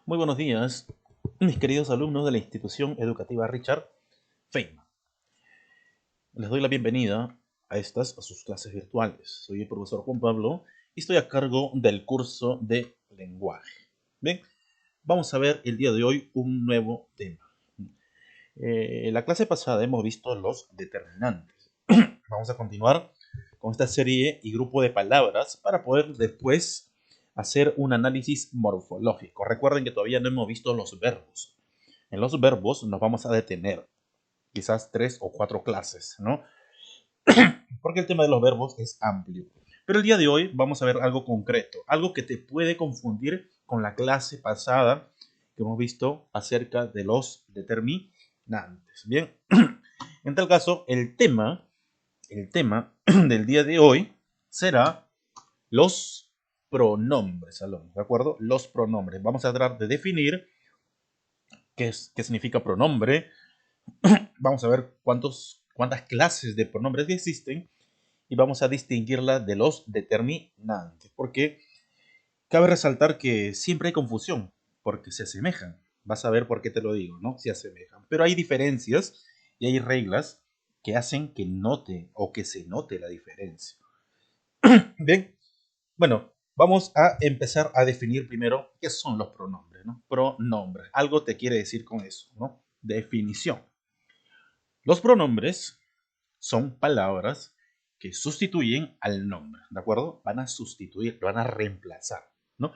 Muy buenos días, mis queridos alumnos de la institución educativa Richard Feynman. Les doy la bienvenida a sus clases virtuales. Soy el profesor Juan Pablo y estoy a cargo del curso de lenguaje. Bien, vamos a ver el día de hoy un nuevo tema. En la clase pasada hemos visto los determinantes. Vamos a continuar con esta serie y grupo de palabras para poder después hacer un análisis morfológico. Recuerden que todavía no hemos visto los verbos. En los verbos nos vamos a detener, quizás 3 o 4 clases, ¿no? Porque el tema de los verbos es amplio. Pero el día de hoy vamos a ver algo concreto, algo que te puede confundir con la clase pasada que hemos visto acerca de los determinantes. Bien, en tal caso, el tema del día de hoy será los pronombres, alumnos, ¿de acuerdo? Los pronombres. Vamos a tratar de definir qué significa pronombre. Vamos a ver cuántas clases de pronombres existen y vamos a distinguirla de los determinantes, porque cabe resaltar que siempre hay confusión, porque se asemejan. Vas a ver por qué te lo digo, ¿no? Se asemejan. Pero hay diferencias y hay reglas que hacen que note o que se note la diferencia. Bien, bueno, vamos a empezar a definir primero qué son los pronombres, ¿no? Pronombres. Algo te quiere decir con eso, ¿no? Definición. Los pronombres son palabras que sustituyen al nombre, ¿de acuerdo? Van a sustituir, lo van a reemplazar, ¿no?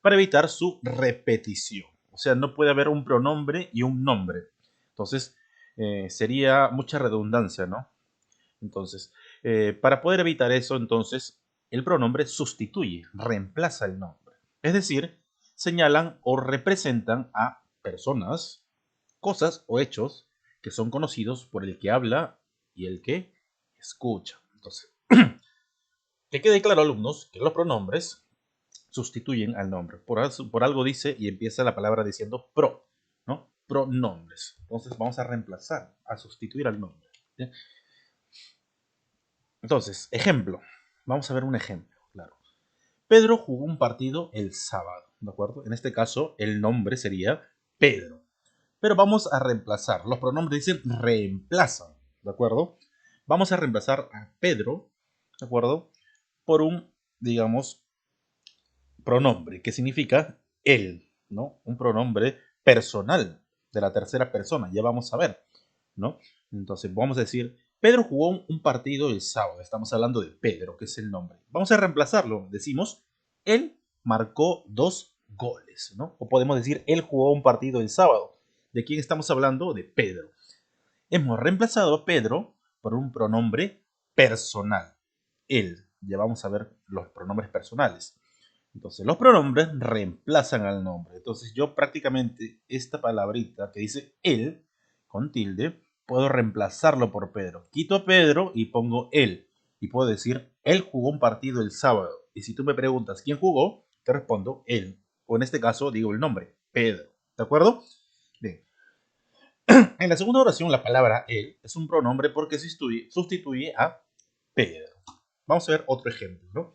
Para evitar su repetición. O sea, no puede haber un pronombre y un nombre. Entonces, sería mucha redundancia, ¿no? Entonces, para poder evitar eso, entonces, el pronombre sustituye, reemplaza el nombre. Es decir, señalan o representan a personas, cosas o hechos que son conocidos por el que habla y el que escucha. Entonces, que quede claro, alumnos, que los pronombres sustituyen al nombre. Por algo dice y empieza la palabra diciendo pro, ¿no? Pronombres. Entonces vamos a reemplazar, a sustituir al nombre. ¿Bien? Entonces, ejemplo. Vamos a ver un ejemplo, claro. Pedro jugó un partido el sábado, ¿de acuerdo? En este caso, el nombre sería Pedro. Pero vamos a reemplazar. Los pronombres dicen reemplazan, ¿de acuerdo? Vamos a reemplazar a Pedro, ¿de acuerdo? Por un, digamos, pronombre que significa él, ¿no? Un pronombre personal de la tercera persona, ya vamos a ver, ¿no? Entonces vamos a decir, Pedro jugó un partido el sábado, estamos hablando de Pedro, que es el nombre. Vamos a reemplazarlo, decimos, él marcó 2 goles, ¿no? O podemos decir, él jugó un partido el sábado. ¿De quién estamos hablando? De Pedro. Hemos reemplazado a Pedro por un pronombre personal, él. Ya vamos a ver los pronombres personales. Entonces, los pronombres reemplazan al nombre. Entonces, yo prácticamente esta palabrita que dice él, con tilde, puedo reemplazarlo por Pedro. Quito a Pedro y pongo él. Y puedo decir, él jugó un partido el sábado. Y si tú me preguntas quién jugó, te respondo él. O en este caso, digo el nombre, Pedro. ¿De acuerdo? Bien. En la segunda oración, la palabra él es un pronombre porque sustituye a Pedro. Vamos a ver otro ejemplo, ¿no?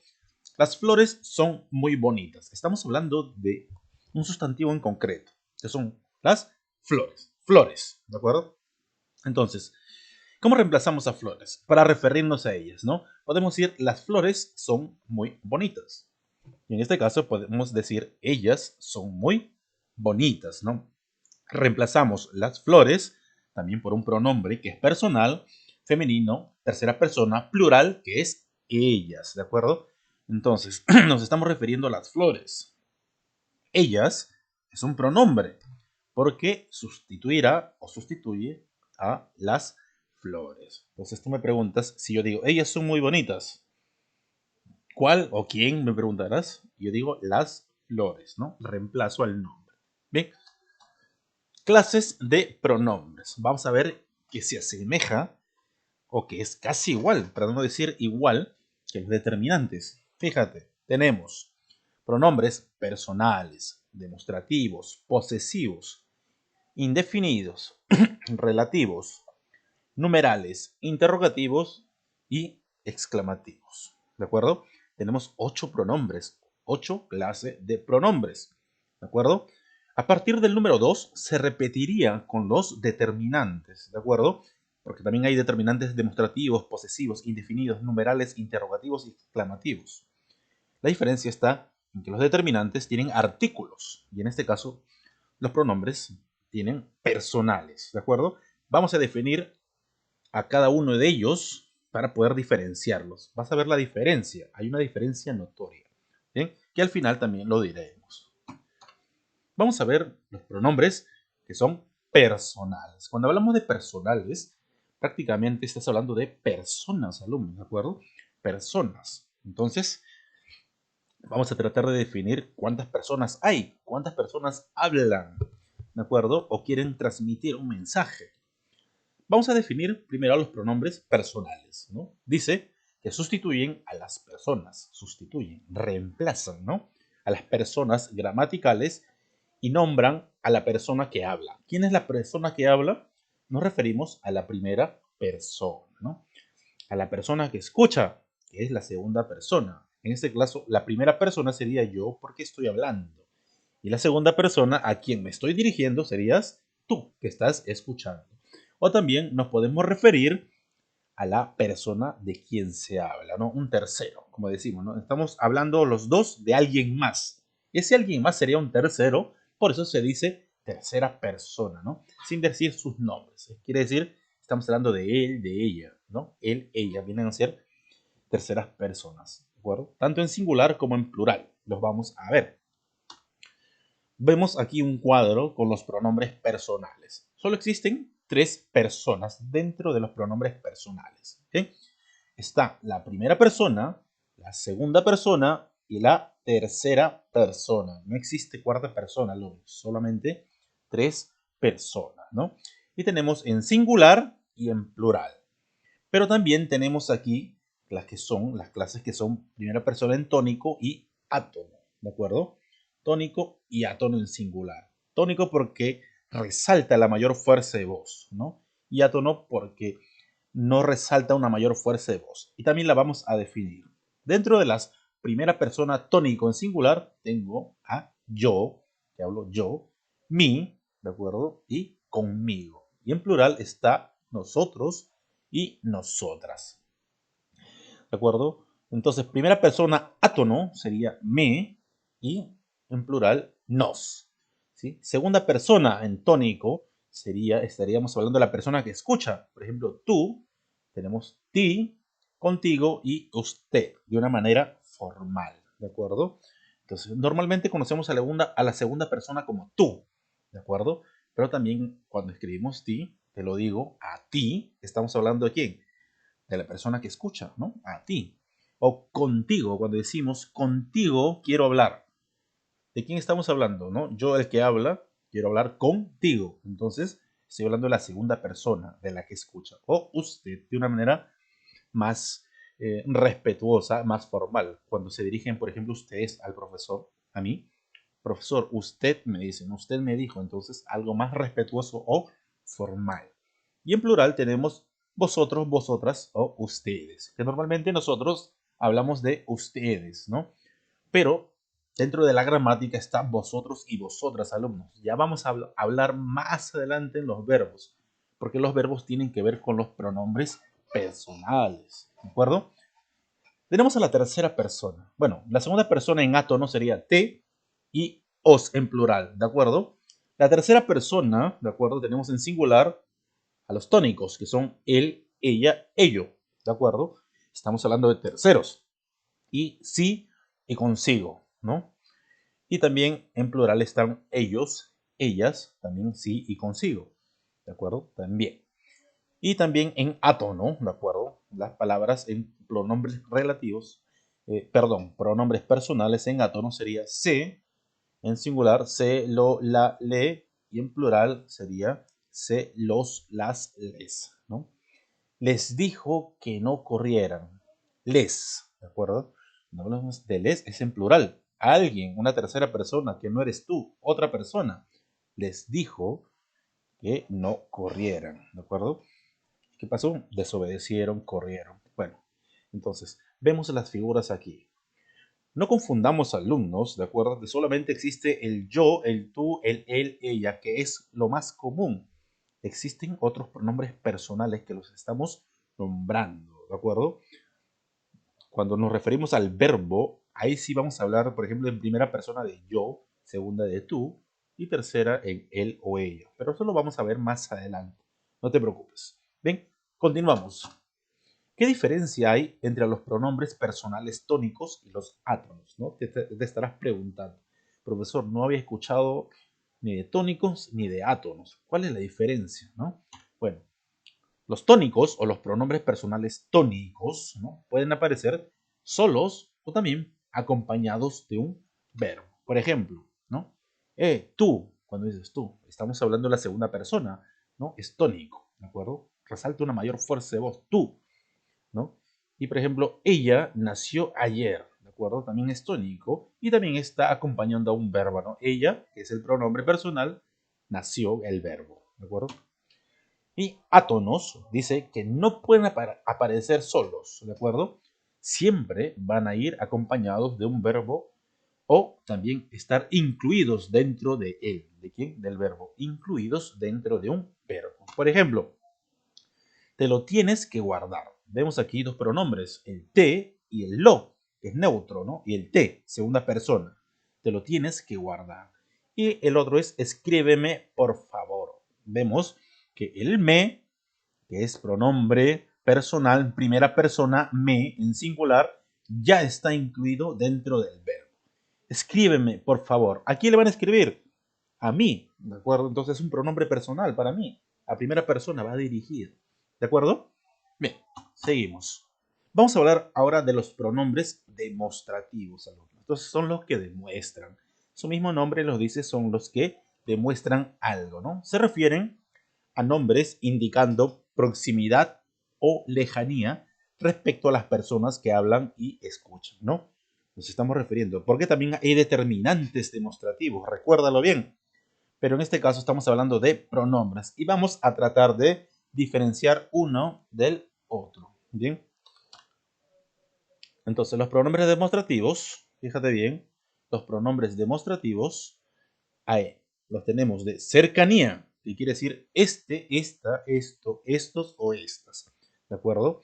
Las flores son muy bonitas. Estamos hablando de un sustantivo en concreto, que son las flores. Flores, ¿de acuerdo? Entonces, ¿cómo reemplazamos a flores? Para referirnos a ellas, ¿no? Podemos decir, las flores son muy bonitas. Y en este caso podemos decir, ellas son muy bonitas, ¿no? Reemplazamos las flores también por un pronombre que es personal, femenino, tercera persona, plural, que es ellas, ¿de acuerdo? Entonces, nos estamos refiriendo a las flores. Ellas es un pronombre porque sustituirá o sustituye a las flores. Entonces tú me preguntas, si yo digo, ellas son muy bonitas, ¿cuál o quién me preguntarás? Yo digo las flores, ¿no? Reemplazo al nombre. Bien, clases de pronombres. Vamos a ver que se asemeja o que es casi igual, para no decir igual, que los determinantes. Fíjate, tenemos pronombres personales, demostrativos, posesivos, indefinidos, relativos, numerales, interrogativos y exclamativos. ¿De acuerdo? Tenemos 8 pronombres, 8 clases de pronombres. ¿De acuerdo? A partir del número 2 se repetiría con los determinantes, ¿de acuerdo? Porque también hay determinantes demostrativos, posesivos, indefinidos, numerales, interrogativos y exclamativos. La diferencia está en que los determinantes tienen artículos y en este caso los pronombres tienen personales, ¿de acuerdo? Vamos a definir a cada uno de ellos para poder diferenciarlos. Vas a ver la diferencia, hay una diferencia notoria, ¿bien? Que al final también lo diremos. Vamos a ver los pronombres que son personales. Cuando hablamos de personales, prácticamente estás hablando de personas, alumnos, ¿de acuerdo? Personas. Entonces, vamos a tratar de definir cuántas personas hay, cuántas personas hablan, ¿de acuerdo? O quieren transmitir un mensaje. Vamos a definir primero los pronombres personales, ¿no? Dice que sustituyen a las personas, sustituyen, reemplazan, ¿no? A las personas gramaticales y nombran a la persona que habla. ¿Quién es la persona que habla? Nos referimos a la primera persona, ¿no? A la persona que escucha, que es la segunda persona. En este caso, la primera persona sería yo porque estoy hablando. Y la segunda persona a quien me estoy dirigiendo serías tú, que estás escuchando. O también nos podemos referir a la persona de quien se habla, ¿no? Un tercero, como decimos, ¿no? Estamos hablando los dos de alguien más. Ese alguien más sería un tercero, por eso se dice tercera persona, ¿no? Sin decir sus nombres. Quiere decir, estamos hablando de él, de ella, ¿no? Él, ella, vienen a ser terceras personas, ¿de acuerdo? Tanto en singular como en plural. Los vamos a ver. Vemos aquí un cuadro con los pronombres personales. Solo existen tres personas dentro de los pronombres personales. ¿Okay? Está la primera persona, la segunda persona y la tercera persona. No existe cuarta persona, solamente tres personas, ¿no? Y tenemos en singular y en plural. Pero también tenemos aquí las clases que son primera persona en tónico y átono, ¿de acuerdo? Tónico y átono en singular. Tónico porque resalta la mayor fuerza de voz, ¿no? Y átono porque no resalta una mayor fuerza de voz. Y también la vamos a definir. Dentro de las primera persona tónico en singular, tengo a yo, que hablo yo, mi, ¿de acuerdo? Y conmigo. Y en plural está nosotros y nosotras. ¿De acuerdo? Entonces, primera persona átono sería me y en plural nos. ¿Sí? Segunda persona en tónico estaríamos hablando de la persona que escucha. Por ejemplo, tú, tenemos ti, contigo y usted, de una manera formal. ¿De acuerdo? Entonces, normalmente conocemos a la segunda persona como tú. ¿De acuerdo? Pero también cuando escribimos ti, te lo digo, a ti, estamos hablando de quién? De la persona que escucha, ¿no? A ti. O contigo, cuando decimos contigo quiero hablar. ¿De quién estamos hablando, no? Yo, el que habla, quiero hablar contigo. Entonces, estoy hablando de la segunda persona, de la que escucha. O usted, de una manera más respetuosa, más formal. Cuando se dirigen, por ejemplo, ustedes al profesor, a mí, profesor, usted me dicen, usted me dijo, entonces algo más respetuoso o formal. Y en plural tenemos vosotros, vosotras o ustedes, que normalmente nosotros hablamos de ustedes, ¿no? Pero dentro de la gramática está vosotros y vosotras, alumnos. Ya vamos a hablar más adelante en los verbos, porque los verbos tienen que ver con los pronombres personales, ¿de acuerdo? Tenemos a la tercera persona. Bueno, la segunda persona en átono sería te y os en plural, ¿de acuerdo? La tercera persona, ¿de acuerdo? Tenemos en singular a los tónicos, que son él, ella, ello, ¿de acuerdo? Estamos hablando de terceros. Y sí y consigo, ¿no? Y también en plural están ellos, ellas, también sí y consigo, ¿de acuerdo? También. Y también en átono, ¿de acuerdo? Las palabras en pronombres relativos, pronombres personales en átono sería se, en singular, se, lo, la, le, y en plural sería se, los, las, les, ¿no? Les dijo que no corrieran. Les, ¿de acuerdo? No hablamos de les, es en plural. Alguien, una tercera persona, que no eres tú, otra persona, les dijo que no corrieran, ¿de acuerdo? ¿Qué pasó? Desobedecieron, corrieron. Bueno, entonces, vemos las figuras aquí. No confundamos alumnos, ¿de acuerdo? Que solamente existe el yo, el tú, el él, ella, que es lo más común. Existen otros pronombres personales que los estamos nombrando, ¿de acuerdo? Cuando nos referimos al verbo, ahí sí vamos a hablar, por ejemplo, en primera persona de yo, segunda de tú y tercera en él o ella. Pero eso lo vamos a ver más adelante. No te preocupes. Bien, continuamos. ¿Qué diferencia hay entre los pronombres personales tónicos y los átonos? ¿No? Te estarás preguntando, profesor, no había escuchado ni de tónicos ni de átonos. ¿Cuál es la diferencia? ¿No? Bueno, los tónicos o los pronombres personales tónicos, ¿no?, pueden aparecer solos o también acompañados de un verbo. Por ejemplo, ¿no? Tú, cuando dices tú, estamos hablando de la segunda persona, ¿no? Es tónico, ¿de acuerdo? Resalta una mayor fuerza de voz, tú, ¿no? Y por ejemplo, ella nació ayer, ¿de acuerdo? También es tónico y también está acompañando a un verbo, ¿no? Ella, que es el pronombre personal, nació el verbo, ¿de acuerdo? Y átonos dice que no pueden aparecer solos, ¿de acuerdo? Siempre van a ir acompañados de un verbo o también estar incluidos dentro de él. ¿De quién? Del verbo. Incluidos dentro de un verbo. Por ejemplo, te lo tienes que guardar. Vemos aquí dos pronombres, el te y el lo, que es neutro, ¿no? Y el te, segunda persona. Te lo tienes que guardar. Y el otro es escríbeme, por favor. Vemos que el me, que es pronombre personal, primera persona, me, en singular, ya está incluido dentro del verbo. Escríbeme, por favor. ¿A quién le van a escribir? A mí, ¿de acuerdo? Entonces es un pronombre personal para mí. A primera persona va dirigido. ¿De acuerdo? Bien, seguimos. Vamos a hablar ahora de los pronombres demostrativos, alumnos. Entonces son los que demuestran. Su mismo nombre los dice, son los que demuestran algo, ¿no? Se refieren a nombres indicando proximidad o lejanía respecto a las personas que hablan y escuchan, ¿no? Nos estamos refiriendo, porque también hay determinantes demostrativos, recuérdalo bien. Pero en este caso estamos hablando de pronombres y vamos a tratar de diferenciar uno del otro. Bien. Entonces, los pronombres demostrativos, fíjate bien, los pronombres demostrativos, ahí los tenemos de cercanía, que quiere decir este, esta, esto, estos o estas. ¿De acuerdo?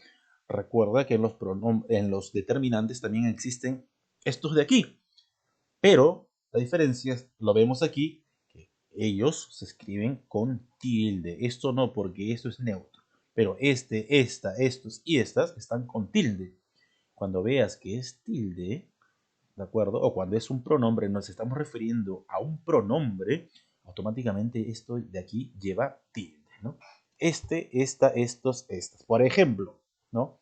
Recuerda que en los determinantes también existen estos de aquí. Pero la diferencia lo vemos aquí, que ellos se escriben con tilde. Esto no, porque esto es neutro. Pero este, esta, estos y estas están con tilde. Cuando veas que es tilde, ¿de acuerdo? O cuando es un pronombre, nos estamos refiriendo a un pronombre, automáticamente esto de aquí lleva tilde, ¿no? Este, esta, estos, estas. Por ejemplo, ¿no?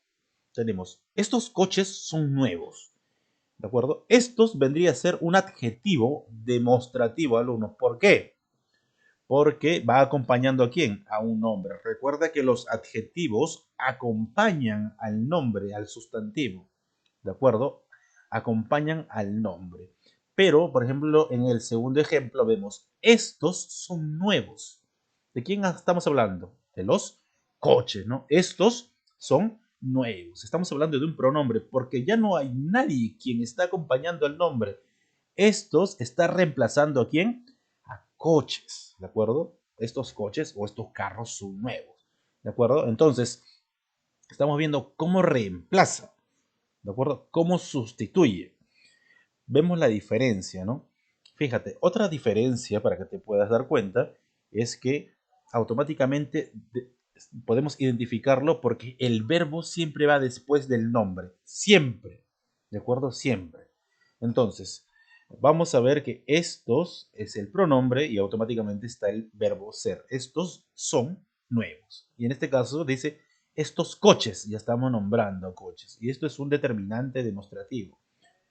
Tenemos, estos coches son nuevos. ¿De acuerdo? Estos vendría a ser un adjetivo demostrativo, alumnos. ¿Por qué? Porque va acompañando a quién? A un nombre. Recuerda que los adjetivos acompañan al nombre, al sustantivo. ¿De acuerdo? Acompañan al nombre. Pero, por ejemplo, en el segundo ejemplo vemos, estos son nuevos. ¿De quién estamos hablando? De los coches, ¿no? Estos son nuevos. Estamos hablando de un pronombre porque ya no hay nadie quien está acompañando al nombre. Estos está reemplazando a quién? A coches, ¿de acuerdo? Estos coches o estos carros son nuevos, ¿de acuerdo? Entonces, estamos viendo cómo reemplaza, ¿de acuerdo? Cómo sustituye. Vemos la diferencia, ¿no? Fíjate, otra diferencia para que te puedas dar cuenta es que automáticamente podemos identificarlo porque el verbo siempre va después del nombre. Siempre. ¿De acuerdo? Siempre. Entonces, vamos a ver que estos es el pronombre y automáticamente está el verbo ser. Estos son nuevos. Y en este caso dice estos coches. Ya estamos nombrando coches. Y esto es un determinante demostrativo,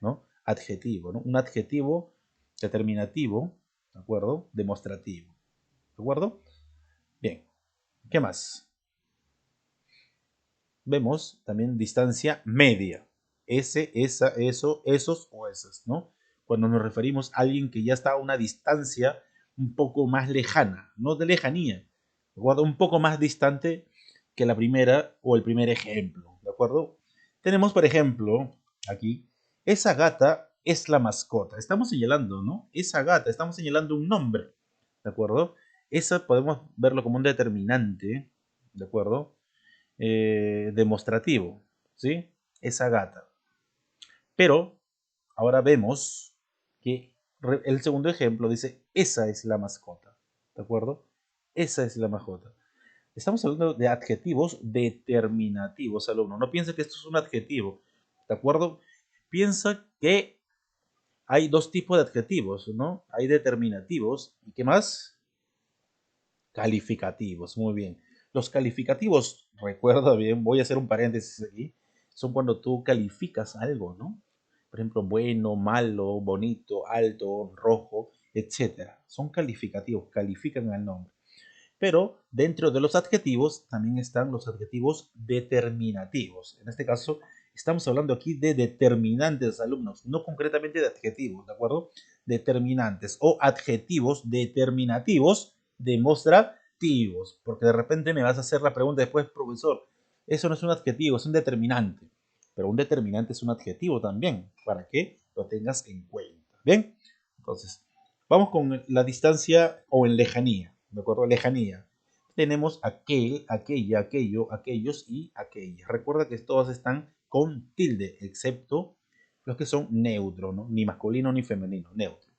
¿no? Adjetivo, ¿no? Un adjetivo determinativo, ¿de acuerdo? Demostrativo, ¿de acuerdo? Bien, ¿qué más? Vemos también distancia media. Ese, esa, eso, esos o esas, ¿no? Cuando nos referimos a alguien que ya está a una distancia un poco más lejana, no de lejanía, ¿de acuerdo? Un poco más distante que la primera o el primer ejemplo, ¿de acuerdo? Tenemos, por ejemplo, aquí, esa gata es la mascota. Estamos señalando, ¿no? Esa gata, estamos señalando un nombre, ¿de acuerdo? Esa podemos verlo como un determinante, ¿de acuerdo? Demostrativo, ¿sí? Esa gata. Pero ahora vemos que el segundo ejemplo dice, esa es la mascota, ¿de acuerdo? Esa es la mascota. Estamos hablando de adjetivos determinativos, alumno. No piensa que esto es un adjetivo, ¿de acuerdo? Piensa que hay dos tipos de adjetivos, ¿no? Hay determinativos y ¿qué más? Calificativos, muy bien. Los calificativos, recuerda bien, voy a hacer un paréntesis aquí, son cuando tú calificas algo, ¿no? Por ejemplo, bueno, malo, bonito, alto, rojo, etcétera. Son calificativos, califican al nombre. Pero dentro de los adjetivos también están los adjetivos determinativos. En este caso, estamos hablando aquí de determinantes, alumnos, no concretamente de adjetivos, ¿de acuerdo? Determinantes o adjetivos determinativos demostrativos. Porque de repente me vas a hacer la pregunta después, profesor, eso no es un adjetivo, es un determinante. Pero un determinante es un adjetivo también, para que lo tengas en cuenta. ¿Bien? Entonces, vamos con la distancia o en lejanía. ¿De acuerdo? Lejanía. Tenemos aquel, aquella, aquello, aquellos y aquellas. Recuerda que todos están con tilde, excepto los que son neutros, ¿no? Ni masculino ni femenino, neutro.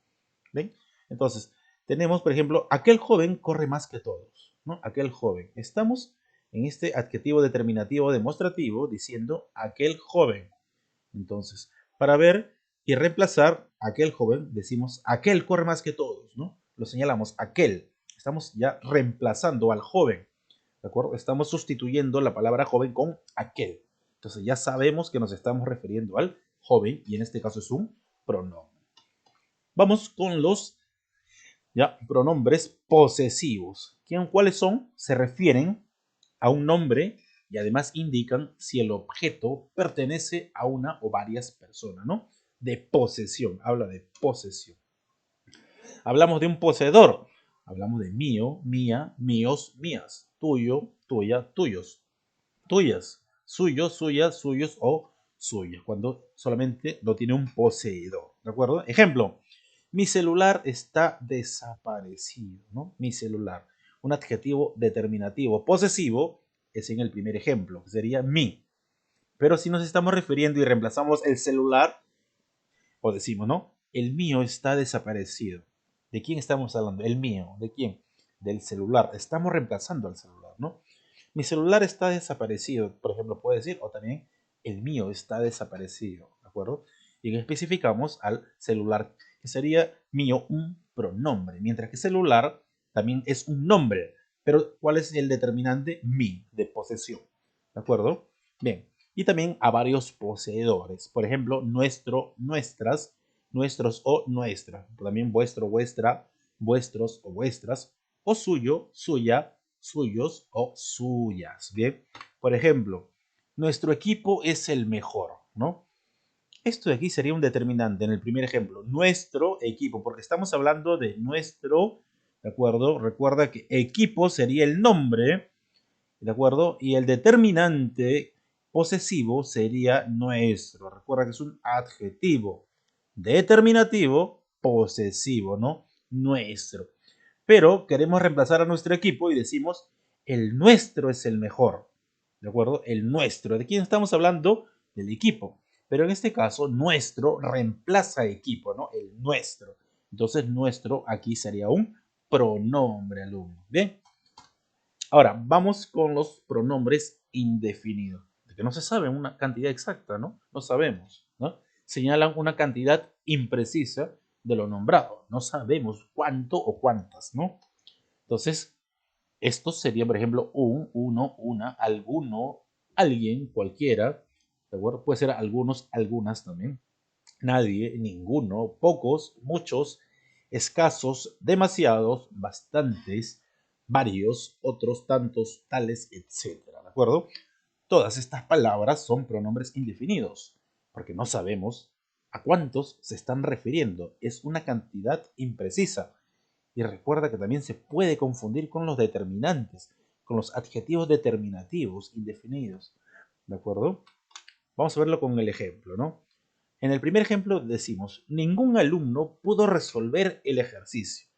¿Ven? Entonces, tenemos, por ejemplo, aquel joven corre más que todos, ¿no? Aquel joven. Estamos en este adjetivo determinativo demostrativo diciendo aquel joven. Entonces, para ver y reemplazar aquel joven, decimos aquel corre más que todos, ¿no? Lo señalamos, aquel. Estamos ya reemplazando al joven, ¿de acuerdo? Estamos sustituyendo la palabra joven con aquel. Entonces ya sabemos que nos estamos refiriendo al joven y en este caso es un pronombre. Vamos con los ya pronombres posesivos. ¿Cuáles son? Se refieren a un nombre y además indican si el objeto pertenece a una o varias personas, ¿no? De posesión, habla de posesión. Hablamos de un poseedor, hablamos de mío, mía, míos, mías, tuyo, tuya, tuyos, tuyas, suyos, suyas, suyos o suyas, cuando solamente lo tiene un poseedor, ¿de acuerdo? Ejemplo, mi celular está desaparecido, ¿no? Mi celular. Un adjetivo determinativo posesivo es en el primer ejemplo, que sería mi. Pero si nos estamos refiriendo y reemplazamos el celular, o decimos, ¿no? El mío está desaparecido. ¿De quién estamos hablando? El mío. ¿De quién? Del celular. Estamos reemplazando al celular, ¿no? Mi celular está desaparecido, por ejemplo, puede decir, o también el mío está desaparecido, ¿de acuerdo? Y especificamos al celular, que sería mío un pronombre, mientras que celular también es un nombre, pero ¿cuál es el determinante? Mi, de posesión, ¿de acuerdo? Bien, y también a varios poseedores, por ejemplo, nuestro, nuestras, nuestros o nuestra, también vuestro, vuestra, vuestros o vuestras, o suyo, suya, suyos o suyas. Bien, por ejemplo, nuestro equipo es el mejor, ¿no? Esto de aquí sería un determinante en el primer ejemplo, nuestro equipo, porque estamos hablando de nuestro, ¿de acuerdo? Recuerda que equipo sería el nombre, ¿de acuerdo? Y el determinante posesivo sería nuestro. Recuerda que es un adjetivo determinativo posesivo, ¿no? Nuestro. Pero queremos reemplazar a nuestro equipo y decimos, el nuestro es el mejor. ¿De acuerdo? El nuestro. ¿De quién estamos hablando? Del equipo. Pero en este caso, nuestro reemplaza equipo, ¿no? El nuestro. Entonces, nuestro aquí sería un pronombre, alumno. Bien. Ahora, vamos con los pronombres indefinidos. De que no se sabe una cantidad exacta, ¿no? No sabemos, ¿no? Señalan una cantidad imprecisa de lo nombrado. No sabemos cuánto o cuántas, ¿no? Entonces, estos serían, por ejemplo, un, uno, una, alguno, alguien, cualquiera, ¿de acuerdo? Puede ser algunos, algunas también. Nadie, ninguno, pocos, muchos, escasos, demasiados, bastantes, varios, otros tantos, tales, etcétera, ¿de acuerdo? Todas estas palabras son pronombres indefinidos, porque no sabemos a cuántos se están refiriendo. Es una cantidad imprecisa. Y recuerda que también se puede confundir con los determinantes, con los adjetivos determinativos indefinidos. ¿De acuerdo? Vamos a verlo con el ejemplo, ¿no? En el primer ejemplo decimos, ningún alumno pudo resolver el ejercicio.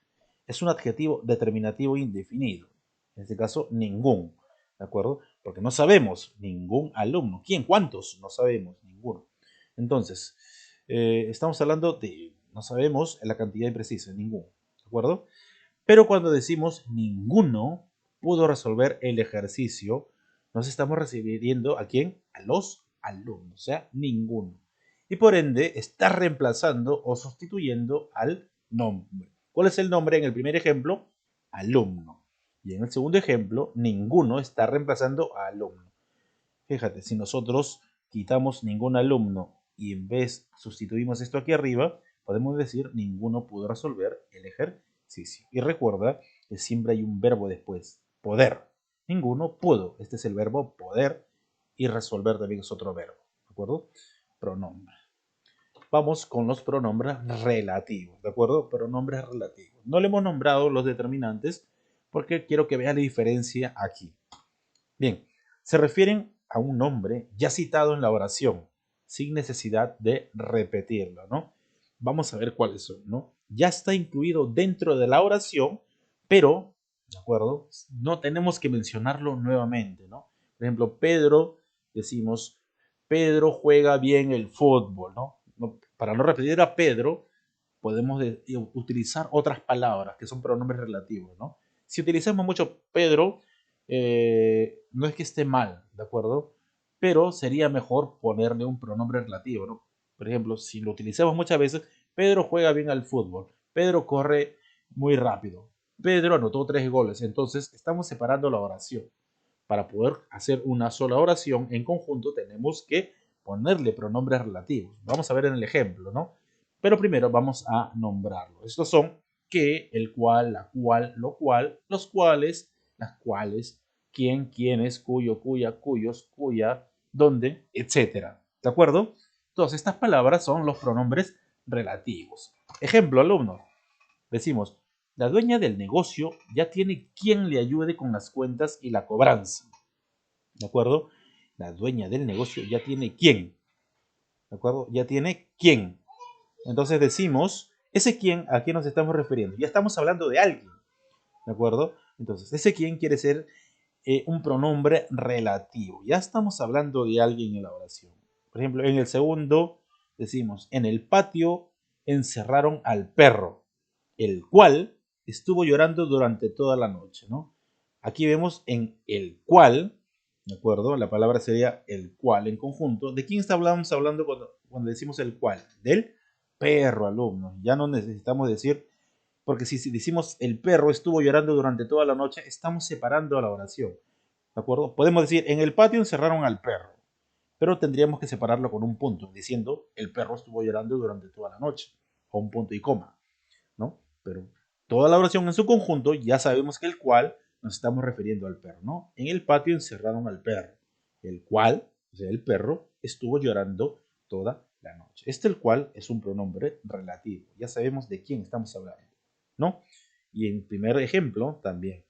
Es un adjetivo determinativo indefinido. En este caso, ningún. ¿De acuerdo? Porque no sabemos ningún alumno. ¿Quién? ¿Cuántos? No sabemos, ninguno. Entonces, estamos hablando de, no sabemos la cantidad imprecisa, ninguno. ¿De acuerdo? Pero cuando decimos ninguno pudo resolver el ejercicio, nos estamos refiriendo ¿a quién? A los alumnos, o sea, ninguno. Y por ende está reemplazando o sustituyendo al nombre. ¿Cuál es el nombre en el primer ejemplo? Alumno. Y en el segundo ejemplo, ninguno está reemplazando a alumno. Fíjate, si nosotros quitamos ningún alumno y en vez sustituimos esto aquí arriba, podemos decir ninguno pudo resolver el ejercicio. Y recuerda que siempre hay un verbo después, poder. Ninguno pudo. Este es el verbo poder y resolver también es otro verbo. ¿De acuerdo? Pronombre. Vamos con los pronombres relativos. ¿De acuerdo? Pronombres relativos. No le hemos nombrado los determinantes porque quiero que vean la diferencia aquí. Bien, se refieren a un nombre ya citado en la oración, sin necesidad de repetirlo, ¿no? Vamos a ver cuáles son, ¿no? Ya está incluido dentro de la oración, pero, ¿de acuerdo? No tenemos que mencionarlo nuevamente, ¿no? Por ejemplo, Pedro, decimos, Pedro juega bien el fútbol, ¿no? Para no repetir a Pedro, podemos utilizar otras palabras que son pronombres relativos, ¿no? Si utilizamos mucho Pedro, no es que esté mal, ¿de acuerdo? Pero sería mejor ponerle un pronombre relativo, ¿no? Por ejemplo, si lo utilizamos muchas veces, Pedro juega bien al fútbol, Pedro corre muy rápido, Pedro anotó 3 goles, entonces estamos separando la oración. Para poder hacer una sola oración en conjunto tenemos que ponerle pronombres relativos. Vamos a ver en el ejemplo, ¿no? Pero primero vamos a nombrarlo. Estos son que, el cual, la cual, lo cual, los cuales, las cuales, quién, quiénes, cuyo, cuya, cuyos, cuya, dónde, etcétera. ¿De acuerdo? Todas estas palabras son los pronombres relativos. Ejemplo, alumno. Decimos, la dueña del negocio ya tiene quien le ayude con las cuentas y la cobranza. ¿De acuerdo? La dueña del negocio ya tiene quién. ¿De acuerdo? Ya tiene quién. Entonces decimos, ese quién, ¿a quién nos estamos refiriendo? Ya estamos hablando de alguien. ¿De acuerdo? Entonces, ese quién quiere ser un pronombre relativo. Ya estamos hablando de alguien en la oración. Por ejemplo, en el segundo decimos, en el patio encerraron al perro, el cual estuvo llorando durante toda la noche, ¿no? Aquí vemos en el cual, ¿de acuerdo? La palabra sería el cual en conjunto. ¿De quién estamos hablando cuando decimos el cual? Del perro, alumno. Ya no necesitamos decir, porque si decimos el perro estuvo llorando durante toda la noche, estamos separando la oración. ¿De acuerdo? Podemos decir, en el patio encerraron al perro, pero tendríamos que separarlo con un punto, diciendo, el perro estuvo llorando durante toda la noche, o un punto y coma, ¿no? Pero toda la oración en su conjunto, ya sabemos que el cual nos estamos refiriendo al perro, ¿no? En el patio encerraron al perro, el cual, o sea, el perro, estuvo llorando toda la noche. El cual es un pronombre relativo, ya sabemos de quién estamos hablando, ¿no? Y en primer ejemplo también,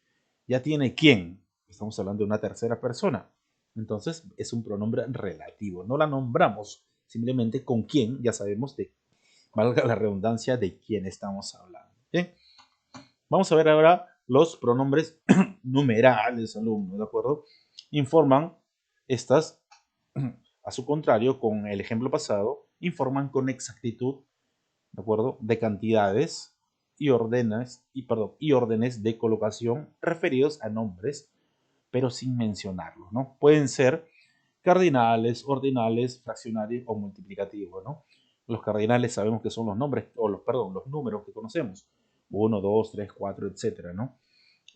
ya tiene quién, estamos hablando de una tercera persona, entonces es un pronombre relativo, no la nombramos, simplemente con quién ya sabemos de, valga la redundancia, de quién estamos hablando. ¿Bien? Vamos a ver ahora los pronombres numerales, alumnos, ¿de acuerdo? Informan estas, a su contrario, con el ejemplo pasado, informan con exactitud, ¿de acuerdo? De cantidades y órdenes de colocación referidos a nombres, pero sin mencionarlos, ¿no? Pueden ser cardinales, ordinales, fraccionarios o multiplicativos, ¿no? Los cardinales sabemos que son los nombres, los números que conocemos. 1, 2, 3, 4, etcétera, ¿no?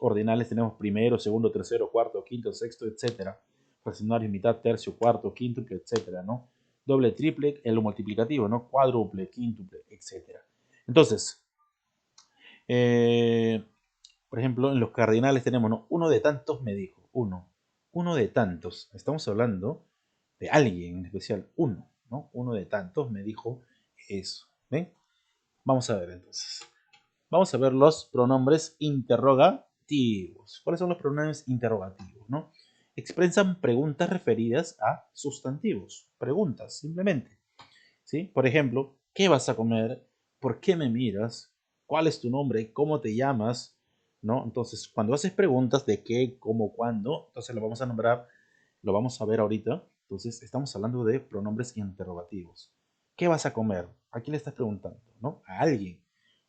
Ordinales tenemos primero, segundo, tercero, cuarto, quinto, sexto, etcétera. Fraccionarios, mitad, tercio, cuarto, quíntuple, etcétera, ¿no? Doble, triple, el multiplicativo, ¿no? Cuádruple, quíntuple, etcétera. Entonces, por ejemplo, en los cardinales tenemos, ¿no? Uno de tantos me dijo, uno de tantos. Estamos hablando de alguien en especial, uno, ¿no? Uno de tantos me dijo eso. ¿Ven? Vamos a ver entonces. Vamos a ver los pronombres interrogativos. ¿Cuáles son los pronombres interrogativos, no? Expresan preguntas referidas a sustantivos. Preguntas, simplemente. ¿sí? Por ejemplo, ¿qué vas a comer? ¿Por qué me miras? ¿Cuál es tu nombre? ¿Cómo te llamas? ¿No? Entonces, cuando haces preguntas de qué, cómo, cuándo, entonces lo vamos a nombrar, lo vamos a ver ahorita. Entonces, estamos hablando de pronombres interrogativos. ¿Qué vas a comer? ¿A quién le estás preguntando? ¿No? A alguien,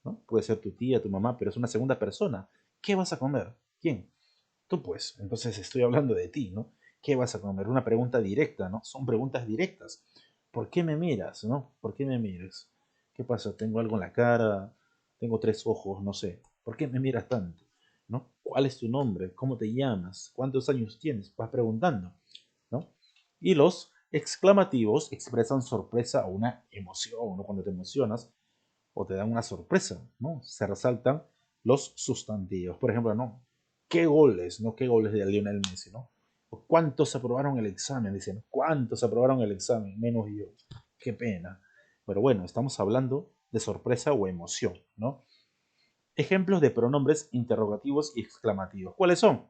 ¿no? Puede ser tu tía, tu mamá, pero es una segunda persona. ¿Qué vas a comer? ¿Quién? Tú pues. Entonces estoy hablando de ti, ¿no? ¿Qué vas a comer? Una pregunta directa, ¿no? Son preguntas directas. ¿Por qué me miras, no? ¿Por qué me miras? ¿Qué pasa? ¿Tengo algo en la cara? ¿Tengo tres ojos? No sé. ¿Por qué me miras tanto? ¿No? ¿Cuál es tu nombre? ¿Cómo te llamas? ¿Cuántos años tienes? Vas preguntando, ¿no? Y los exclamativos expresan sorpresa o una emoción, ¿no? Cuando te emocionas o te dan una sorpresa, ¿no? Se resaltan los sustantivos. Por ejemplo, ¿no? ¿Qué goles? ¿No? ¿Qué goles de Lionel Messi, ¿no? O ¿cuántos aprobaron el examen? Dicen, ¿cuántos aprobaron el examen? Menos yo. Qué pena. Pero bueno, estamos hablando de sorpresa o emoción, ¿no? Ejemplos de pronombres interrogativos y exclamativos. ¿Cuáles son?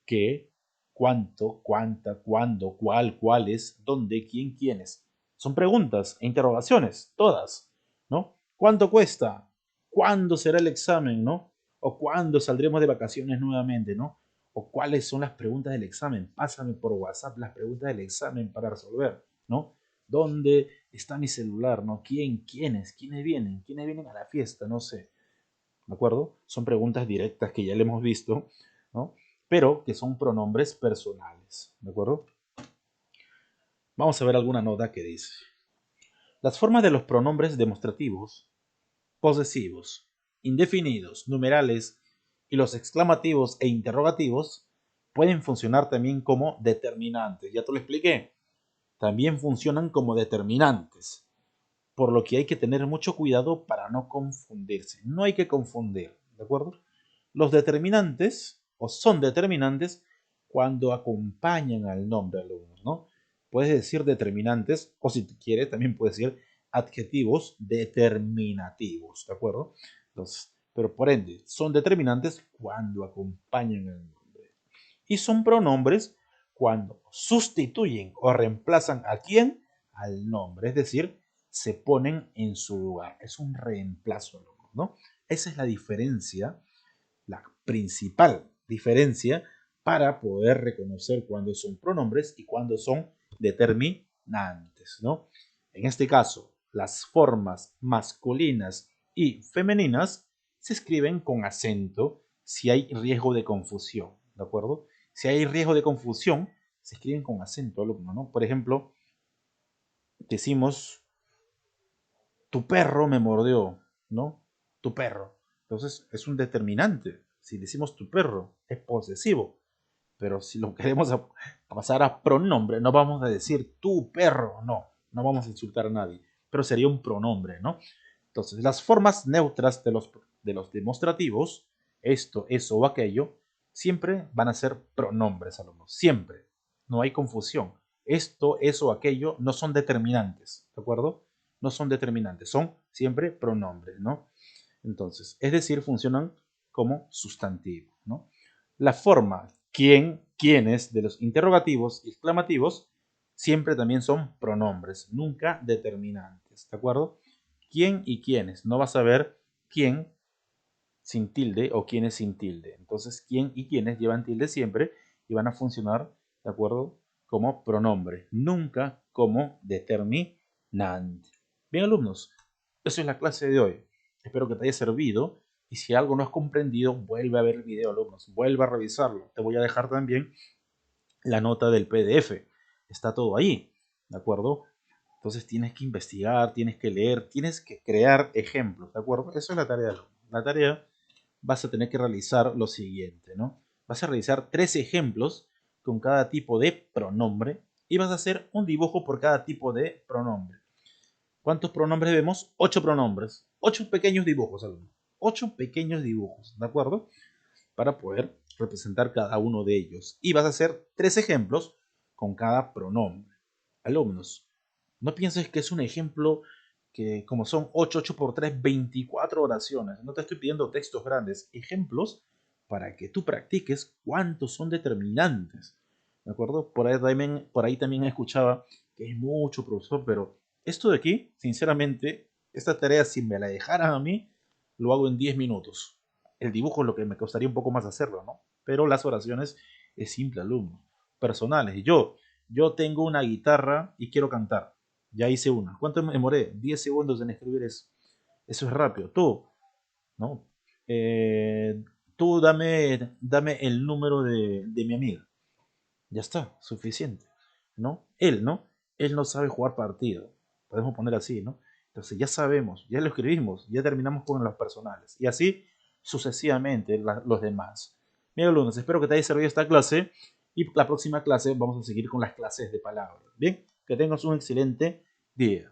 ¿Qué? ¿Cuánto? ¿Cuánta? ¿Cuándo? ¿Cuál? ¿Cuáles? ¿Dónde? ¿Quién? ¿Quiénes? Son preguntas e interrogaciones, todas, ¿no? ¿Cuánto cuesta? ¿Cuándo será el examen, no? ¿O cuándo saldremos de vacaciones nuevamente, no? ¿O cuáles son las preguntas del examen? Pásame por WhatsApp las preguntas del examen para resolver, ¿no? ¿Dónde está mi celular, no? ¿Quién? ¿Quiénes? ¿Quiénes vienen? ¿Quiénes vienen a la fiesta? No sé. ¿De acuerdo? Son preguntas directas que ya le hemos visto, ¿no? Pero que son pronombres personales, ¿de acuerdo? Vamos a ver alguna nota que dice. Las formas de los pronombres demostrativos, posesivos, indefinidos, numerales y los exclamativos e interrogativos pueden funcionar también como determinantes. Ya te lo expliqué. También funcionan como determinantes, por lo que hay que tener mucho cuidado para no confundirse. No hay que confundir, ¿de acuerdo? Los determinantes o son determinantes cuando acompañan al nombre alumnos, ¿no? Puedes decir determinantes o si quieres también puedes decir adjetivos determinativos, ¿de acuerdo? Entonces, pero por ende, son determinantes cuando acompañan al nombre. Y son pronombres cuando sustituyen o reemplazan a quién, al nombre, es decir, se ponen en su lugar. Es un reemplazo, ¿no? Esa es la diferencia, la principal diferencia para poder reconocer cuándo son pronombres y cuándo son determinantes, ¿no? En este caso, las formas masculinas y femeninas se escriben con acento si hay riesgo de confusión, ¿de acuerdo? Si hay riesgo de confusión, se escriben con acento, alumno, ¿no? Por ejemplo, decimos tu perro me mordió, ¿no? Tu perro. Entonces es un determinante. Si decimos tu perro, es posesivo. Pero si lo queremos pasar a pronombre, no vamos a decir tu perro, no. No vamos a insultar a nadie. Pero sería un pronombre, ¿no? Entonces, las formas neutras de los demostrativos, esto, eso o aquello, siempre van a ser pronombres, alumnos. Siempre. No hay confusión. Esto, eso o aquello no son determinantes, ¿de acuerdo? No son determinantes, son siempre pronombres, ¿no? Entonces, es decir, funcionan como sustantivos, ¿no? La forma quién, quiénes de los interrogativos y exclamativos siempre también son pronombres, nunca determinantes, ¿de acuerdo? ¿Quién y quiénes? No vas a ver quién sin tilde o quiénes sin tilde. Entonces, quién y quiénes llevan tilde siempre y van a funcionar, ¿de acuerdo? Como pronombre, nunca como determinante. Bien, alumnos, eso es la clase de hoy. Espero que te haya servido y si algo no has comprendido, vuelve a ver el video, alumnos. Vuelve a revisarlo. Te voy a dejar también la nota del PDF. Está todo ahí, ¿de acuerdo? Entonces tienes que investigar, tienes que leer, tienes que crear ejemplos, ¿de acuerdo? Eso es la tarea, alumno. La tarea vas a tener que realizar lo siguiente, ¿no? Vas a realizar 3 ejemplos con cada tipo de pronombre y vas a hacer un dibujo por cada tipo de pronombre. ¿Cuántos pronombres vemos? 8 pronombres. 8 pequeños dibujos, alumnos. 8 pequeños dibujos, ¿de acuerdo? Para poder representar cada uno de ellos. Y vas a hacer 3 ejemplos con cada pronombre. Alumnos, no pienses que es un ejemplo que como son 8 8 por 3 24 oraciones. No te estoy pidiendo textos grandes, ejemplos para que tú practiques cuántos son determinantes. ¿De acuerdo? Por ahí también escuchaba que es mucho, profesor, pero Esto de aquí, sinceramente, esta tarea si me la dejaran a mí, lo hago en 10 minutos. El dibujo es lo que me costaría un poco más hacerlo, ¿no? Pero las oraciones es simple, alumno. Personales. Yo tengo una guitarra y quiero cantar. Ya hice una. ¿Cuánto me demoré? 10 segundos en escribir eso. Eso es rápido. Tú, ¿no? Tú dame el número de mi amiga. Ya está, suficiente, ¿no? Él, ¿no? Él no sabe jugar partido. Podemos poner así, ¿no? Entonces ya sabemos, ya lo escribimos, ya terminamos con los personales. Y así sucesivamente los demás. Mira, alumnos, espero que te haya servido esta clase y la próxima clase vamos a seguir con las clases de palabras. Bien, que tengas un excelente día.